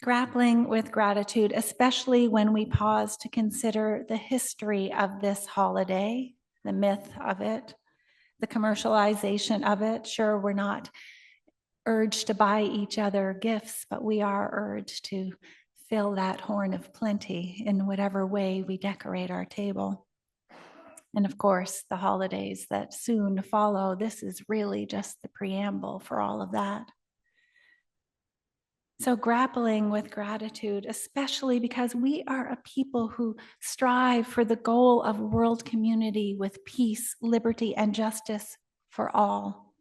Grappling with gratitude, especially when we pause to consider the history of this holiday, the myth of it, the commercialization of it. Sure, we're not urged to buy each other gifts, but we are urged to fill that horn of plenty in whatever way we decorate our table. And of course, the holidays that soon follow, this is really just the preamble for all of that. So grappling with gratitude, especially because we are a people who strive for the goal of world community with peace, liberty, and justice for all.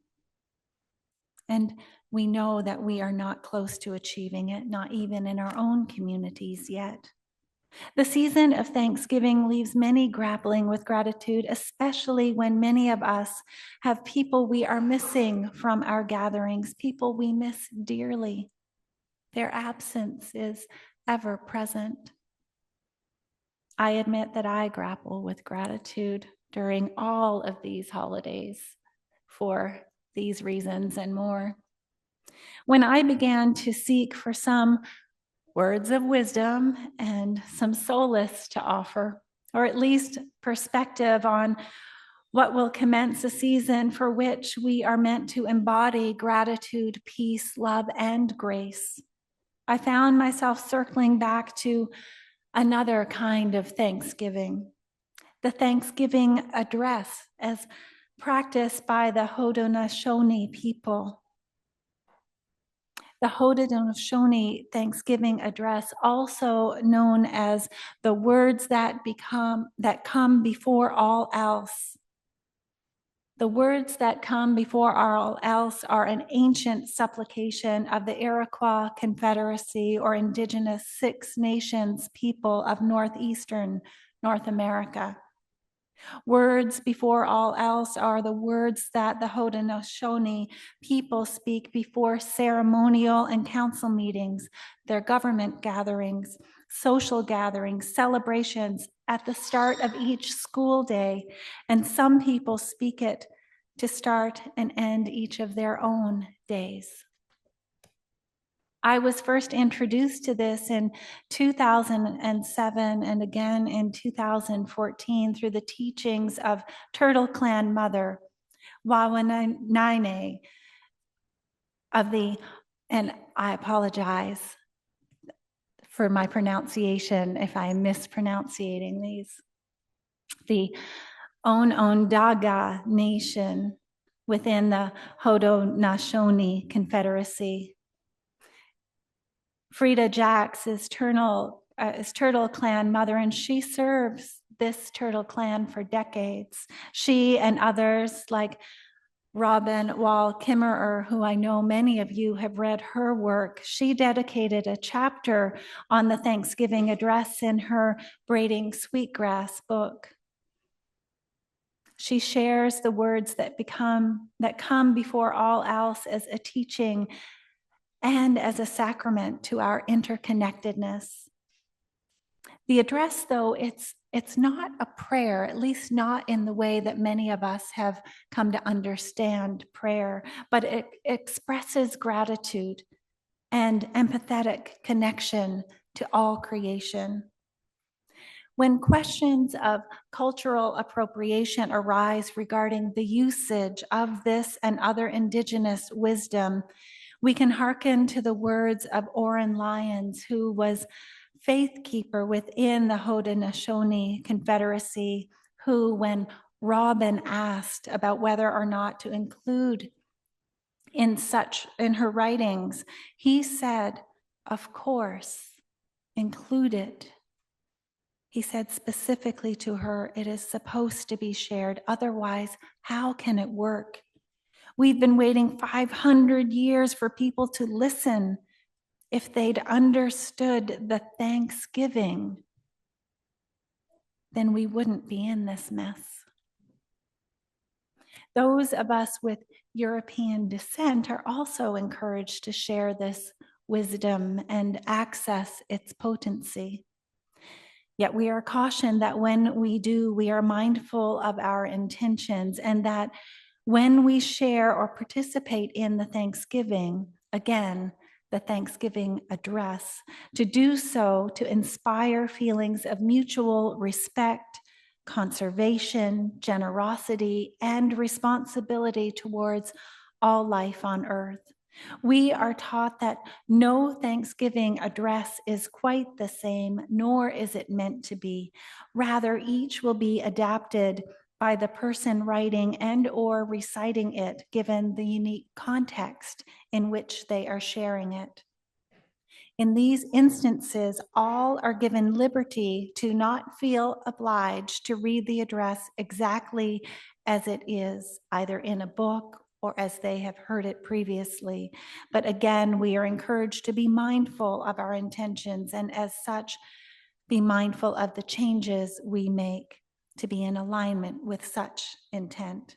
And we know that we are not close to achieving it, not even in our own communities yet. The season of Thanksgiving leaves many grappling with gratitude, especially when many of us have people we are missing from our gatherings, people we miss dearly. Their absence is ever present. I admit that I grapple with gratitude during all of these holidays for these reasons and more. When I began to seek for some words of wisdom and some solace to offer, or at least perspective on what will commence a season for which we are meant to embody gratitude, peace, love, and grace, I found myself circling back to another kind of Thanksgiving, the Thanksgiving address as practiced by the Haudenosaunee people. The Haudenosaunee Thanksgiving address, also known as the words that come before all else. The words that come before all else are an ancient supplication of the Iroquois Confederacy or indigenous Six Nations people of northeastern North America. Words before all else are the words that the Haudenosaunee people speak before ceremonial and council meetings, their government gatherings, social gatherings, celebrations at the start of each school day, and some people speak it to start and end each of their own days. I was first introduced to this in 2007 and again in 2014 through the teachings of Turtle Clan Mother, Wawanine, and I apologize for my pronunciation if I am mispronouncing these, the Onondaga Nation within the Haudenosaunee Confederacy. Frida Jacks is Turtle Clan Mother, and she serves this Turtle Clan for decades. She and others like Robin Wall Kimmerer, who I know many of you have read her work, she dedicated a chapter on the Thanksgiving address in her Braiding Sweetgrass book. She shares the words that come before all else as a teaching and as a sacrament to our interconnectedness. The address, though, it's not a prayer, at least not in the way that many of us have come to understand prayer, but it expresses gratitude and empathetic connection to all creation. When questions of cultural appropriation arise regarding the usage of this and other indigenous wisdom, we can hearken to the words of Oren Lyons, who was faith keeper within the Haudenosaunee Confederacy, who, when Robin asked about whether or not to include in her writings, he said, "Of course, include it." He said specifically to her, "It is supposed to be shared. Otherwise, how can it work? We've been waiting 500 years for people to listen. If they'd understood the Thanksgiving, then we wouldn't be in this mess." Those of us with European descent are also encouraged to share this wisdom and access its potency. Yet we are cautioned that when we do, we are mindful of our intentions, and that when we share or participate in the Thanksgiving, again, the Thanksgiving address, to do so to inspire feelings of mutual respect, conservation, generosity, and responsibility towards all life on earth. We are taught that no Thanksgiving address is quite the same, nor is it meant to be. Rather, each will be adapted by the person writing and or reciting it, given the unique context in which they are sharing it. In these instances, all are given liberty to not feel obliged to read the address exactly as it is, either in a book or as they have heard it previously. But again, we are encouraged to be mindful of our intentions, and as such, be mindful of the changes we make to be in alignment with such intent.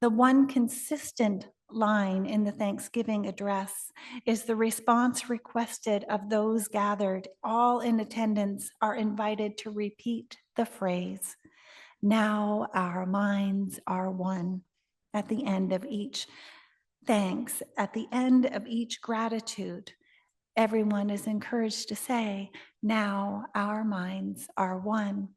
The one consistent line in the Thanksgiving address is the response requested of those gathered. All in attendance are invited to repeat the phrase, "Now our minds are one," at the end of each thanks, at the end of each gratitude. Everyone is encouraged to say, "Now our minds are one."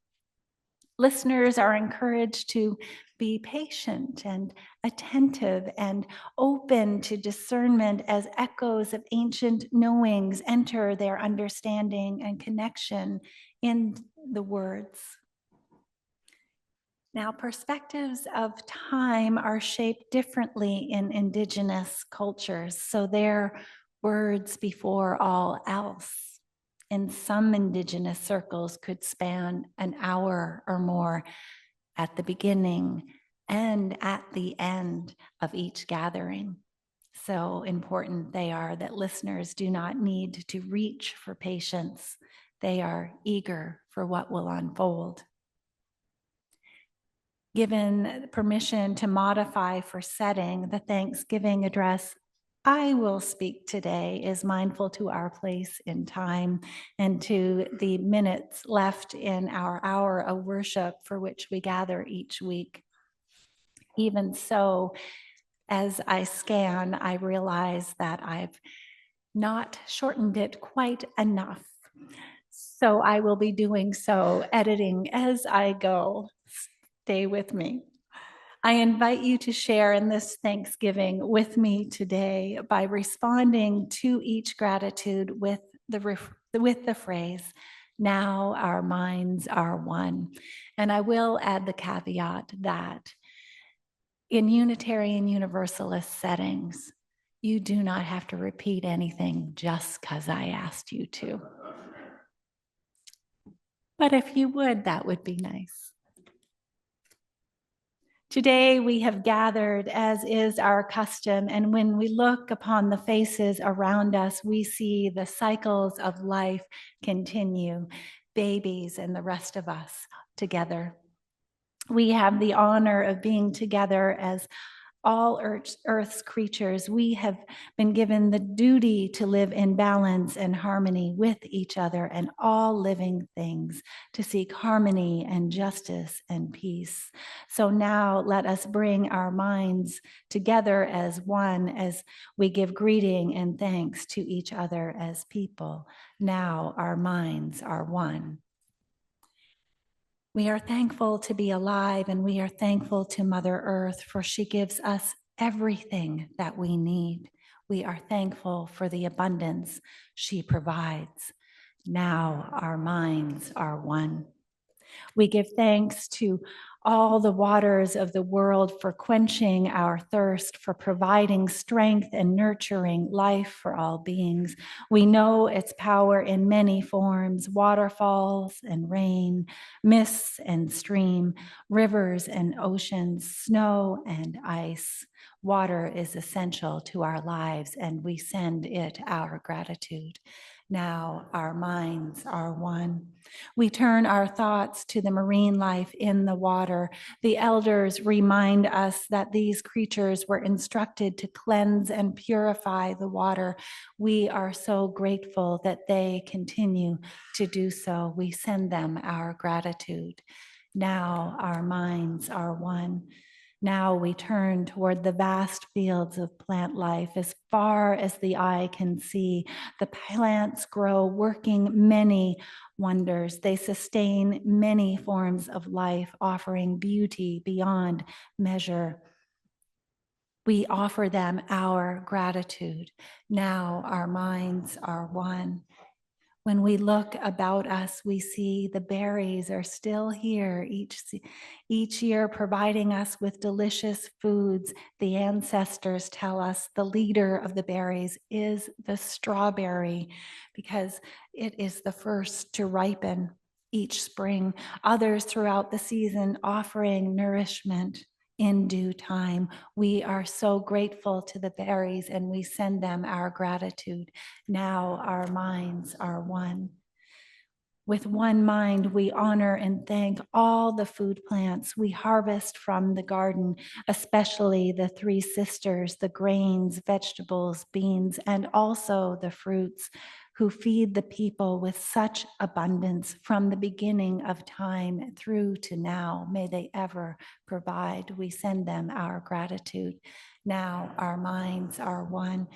Listeners are encouraged to be patient and attentive and open to discernment as echoes of ancient knowings enter their understanding and connection in the words. Now, perspectives of time are shaped differently in Indigenous cultures, so their words before all else in some Indigenous circles could span an hour or more at the beginning and at the end of each gathering. So important they are that listeners do not need to reach for patience. They are eager for what will unfold. Given permission to modify for setting, the Thanksgiving address I will speak today is mindful to our place in time and to the minutes left in our hour of worship for which we gather each week. Even so, as I scan, I realize that I've not shortened it quite enough. So I will be doing so, editing as I go. Stay with me. I invite you to share in this Thanksgiving with me today by responding to each gratitude with the phrase, "Now our minds are one." And I will add the caveat that in Unitarian Universalist settings, you do not have to repeat anything just because I asked you to. But if you would, that would be nice. Today we have gathered, as is our custom, and when we look upon the faces around us, we see the cycles of life continue, babies and the rest of us together. We have the honor of being together as all Earth's creatures. We have been given the duty to live in balance and harmony with each other and all living things, to seek harmony and justice and peace. So now let us bring our minds together as one as we give greeting and thanks to each other as people. Now our minds are one. We are thankful to be alive, and we are thankful to Mother Earth, for she gives us everything that we need. We are thankful for the abundance she provides. Now our minds are one. We give thanks to all the waters of the world for quenching our thirst, for providing strength and nurturing life for all beings. We know its power in many forms: waterfalls and rain, mists and stream, rivers and oceans, snow and ice. Water is essential to our lives, and we send it our gratitude. Now our minds are one. We turn our thoughts to the marine life in the water. The elders remind us that these creatures were instructed to cleanse and purify the water. We are so grateful that they continue to do so. We send them our gratitude. Now our minds are one. Now we turn toward the vast fields of plant life as far as the eye can see. The plants grow, working many wonders. They sustain many forms of life, offering beauty beyond measure. We offer them our gratitude. Now our minds are one. When we look about us, we see the berries are still here each year, providing us with delicious foods. The ancestors tell us the leader of the berries is the strawberry because it is the first to ripen each spring. Others throughout the season offering nourishment in due time. We are so grateful to the berries and we send them our gratitude. Now our minds are one. With one mind, we honor and thank all the food plants we harvest from the garden, especially the three sisters, the grains, vegetables, beans, and also the fruits, who feed the people with such abundance from the beginning of time through to now. May they ever provide. We send them our gratitude. Now our minds are one.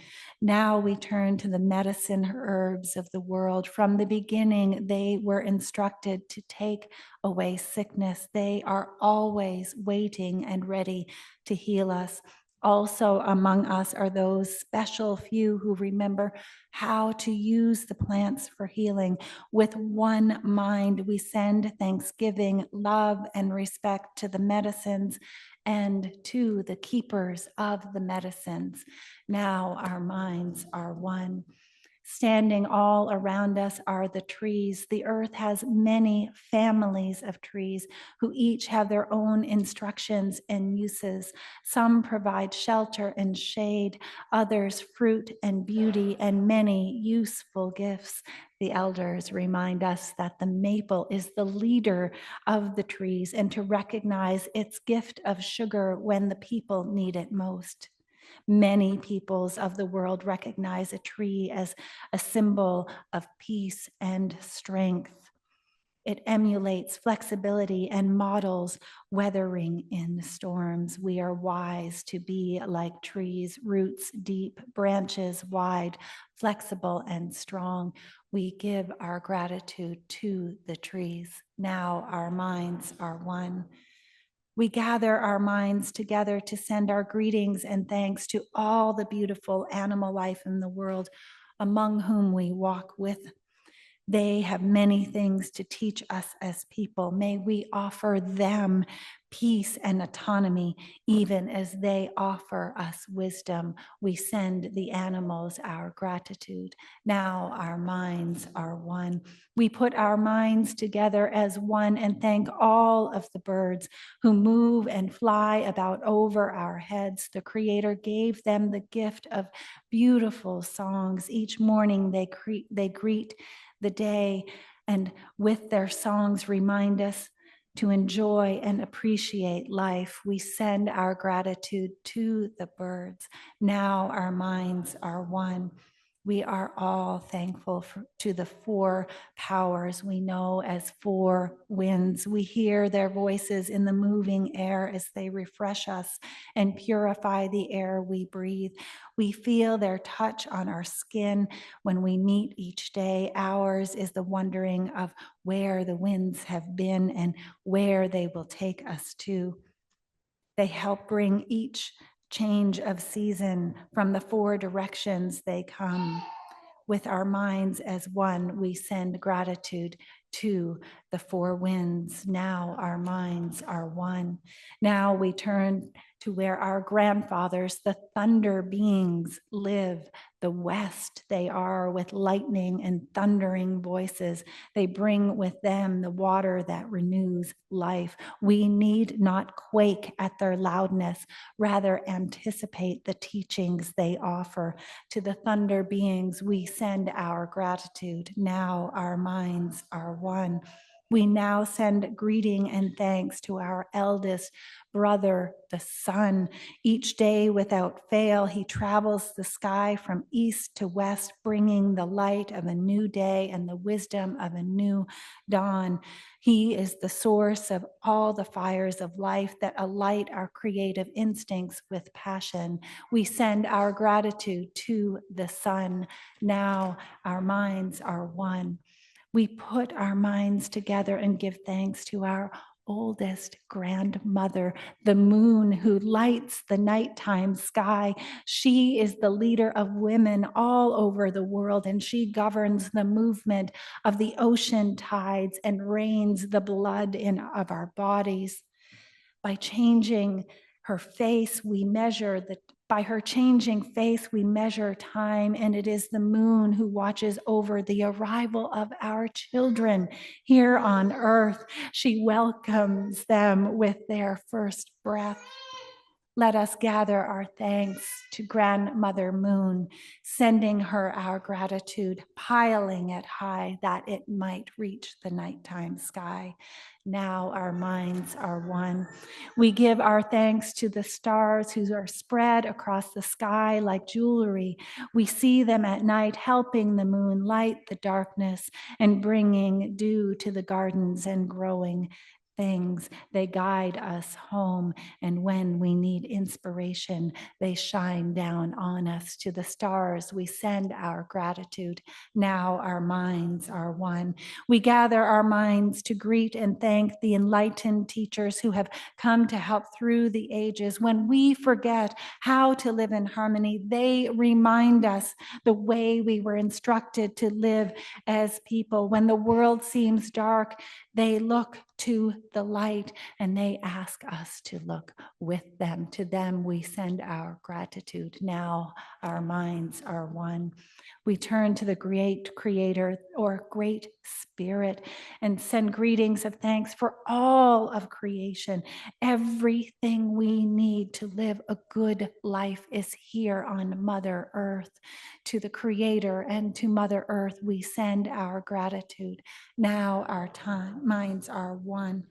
Now we turn to the medicine herbs of the world. From the beginning, they were instructed to take away sickness. They are always waiting and ready to heal us. Also among us are those special few who remember how to use the plants for healing. With one mind, we send thanksgiving, love, and respect to the medicines and to the keepers of the medicines. Now our minds are one. Standing all around us are the trees. The earth has many families of trees who each have their own instructions and uses. Some provide shelter and shade, others fruit and beauty, and many useful gifts. The elders remind us that the maple is the leader of the trees and to recognize its gift of sugar when the people need it most. Many peoples of the world recognize a tree as a symbol of peace and strength. It emulates flexibility and models weathering in storms. We are wise to be like trees, roots deep, branches wide, flexible and strong. We give our gratitude to the trees. Now our minds are one. We gather our minds together to send our greetings and thanks to all the beautiful animal life in the world, among whom we walk with. They have many things to teach us as people. May we offer them peace and autonomy, even as they offer us wisdom. We send the animals our gratitude. Now our minds are one. We put our minds together as one and thank all of the birds who move and fly about over our heads. The Creator gave them the gift of beautiful songs. Each morning they greet the day, and with their songs remind us to enjoy and appreciate life. We send our gratitude to the birds. Now our minds are one. We are all thankful to the four powers we know as four winds. We hear their voices in the moving air as they refresh us and purify the air we breathe. We feel their touch on our skin when we meet each day. Ours is the wondering of where the winds have been and where they will take us to. They help bring each change of season from the four directions they come. With our minds as one, we send gratitude to the four winds. Now our minds are one. Now we turn to where our grandfathers, the thunder beings, live. The West they are, with lightning and thundering voices. They bring with them the water that renews life. We need not quake at their loudness, rather anticipate the teachings they offer. To the thunder beings, we send our gratitude. Now our minds are one. We now send greeting and thanks to our eldest brother, the sun. Each day without fail, he travels the sky from east to west, bringing the light of a new day and the wisdom of a new dawn. He is the source of all the fires of life that alight our creative instincts with passion. We send our gratitude to the sun. Now our minds are one. We put our minds together and give thanks to our oldest grandmother, the moon who lights the nighttime sky. She is the leader of women all over the world, and she governs the movement of the ocean tides and rains the blood of our bodies. By changing her face, we measure by her changing face, we measure time, and it is the moon who watches over the arrival of our children here on earth. She welcomes them with their first breath. Let us gather our thanks to Grandmother Moon, sending her our gratitude, piling it high that it might reach the nighttime sky. Now our minds are one. We give our thanks to the stars who are spread across the sky like jewelry. We see them at night, helping the moon light the darkness and bringing dew to the gardens and growing things. They guide us home, and when we need inspiration, they shine down on us. To the stars, we send our gratitude. Now our minds are one. We gather our minds to greet and thank the enlightened teachers who have come to help through the ages. When we forget how to live in harmony, they remind us the way we were instructed to live as people. When the world seems dark, they look to the light and they ask us to look with them. To them, we send our gratitude. Now our minds are one. We turn to the great creator or great spirit and send greetings of thanks for all of creation. Everything we need to live a good life is here on Mother Earth. To the creator and to Mother Earth, we send our gratitude. Now our minds are one.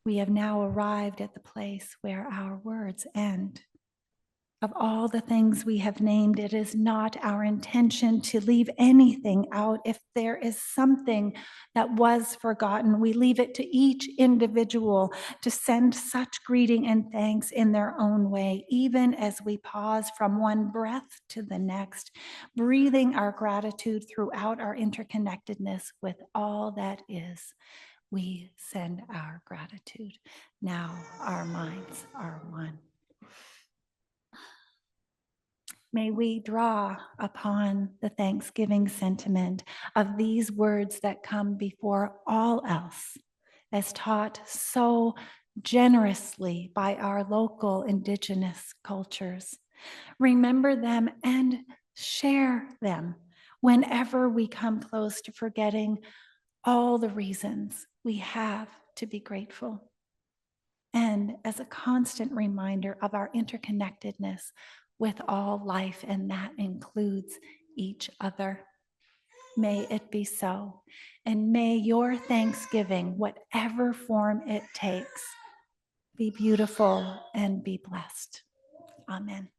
We have now arrived at the place where our words end. Of all the things we have named, it is not our intention to leave anything out. If there is something that was forgotten, we leave it to each individual to send such greeting and thanks in their own way, even as we pause from one breath to the next, breathing our gratitude throughout our interconnectedness with all that is. We send our gratitude. Now our minds are one. May we draw upon the Thanksgiving sentiment of these words that come before all else, as taught so generously by our local indigenous cultures. Remember them and share them whenever we come close to forgetting all the reasons we have to be grateful. And as a constant reminder of our interconnectedness with all life, and that includes each other. May it be so. And may your Thanksgiving, whatever form it takes, be beautiful and be blessed. Amen.